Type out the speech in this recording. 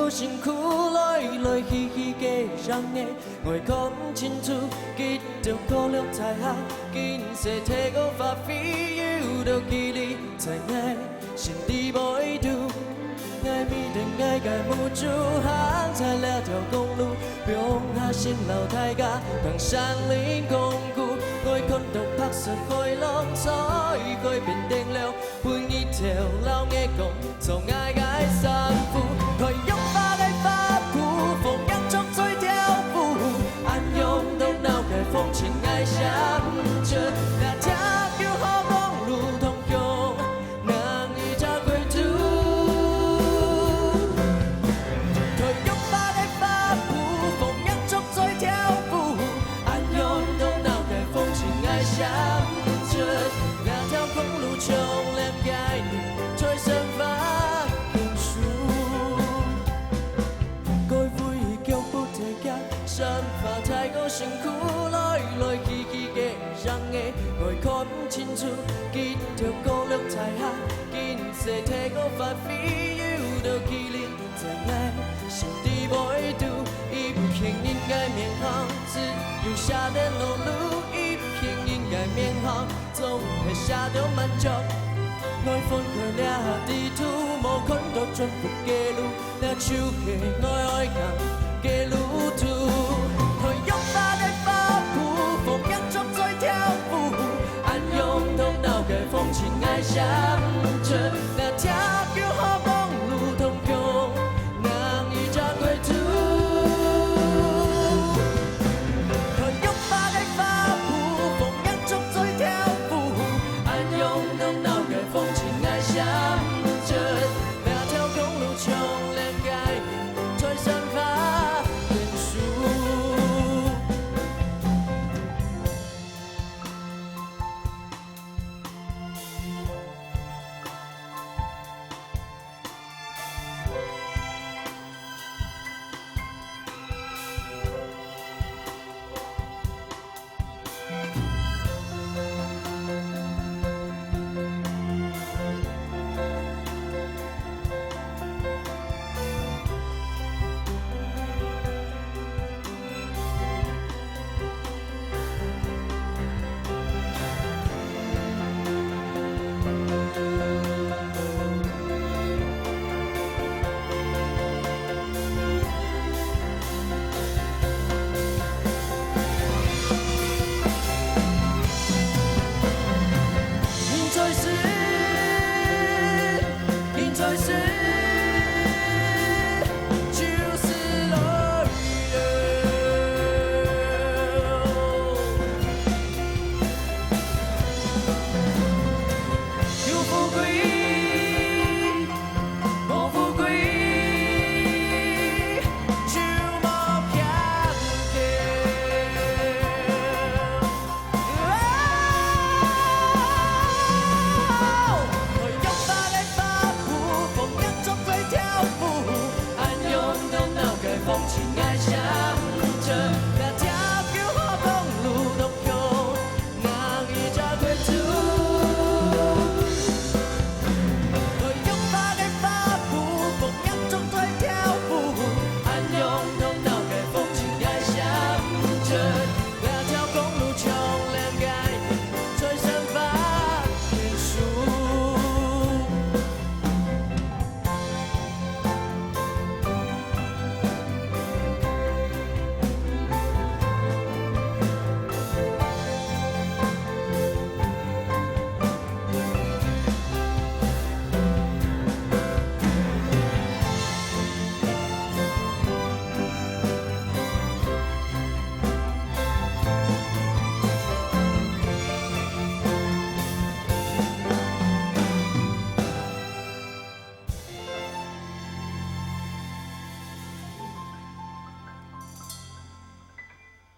过辛苦，來來去去嘅人嘅，我看清楚，結着過了才下，見世體個發揮，要到記你才愛，心底不會度。愛迷的愛該無助，行在兩條公路，不用下線樓太架，當山林鞏固，愛看到拍實開浪，所以改變定了，換一條老嘅講，就愛愛散步，佢擁花嘅花圃，風揚中最跳舞，暗湧到腦海風情愛相着，那條叫好公路通用，能一朝歸途。想着那條公路從兩概念，再生發變數。該會腳步太急，生發太過辛苦，來來去去嘅人嘅，我看唔清楚，結條高粱太下，見世太過發揮，要到記念在愛，心底不會度，一片應該面航，只有下的路路。該面行，總係下到滿足。愛分開兩下地圖，冇看到盡頭嘅路，那就係愛行嘅路途。佢擁花的花圃，風揚中在跳舞，暗湧到腦海風情愛相着，那條叫好公路通用，能一朝歸途。想着那條公路從兩概念，再生發變數。現在是。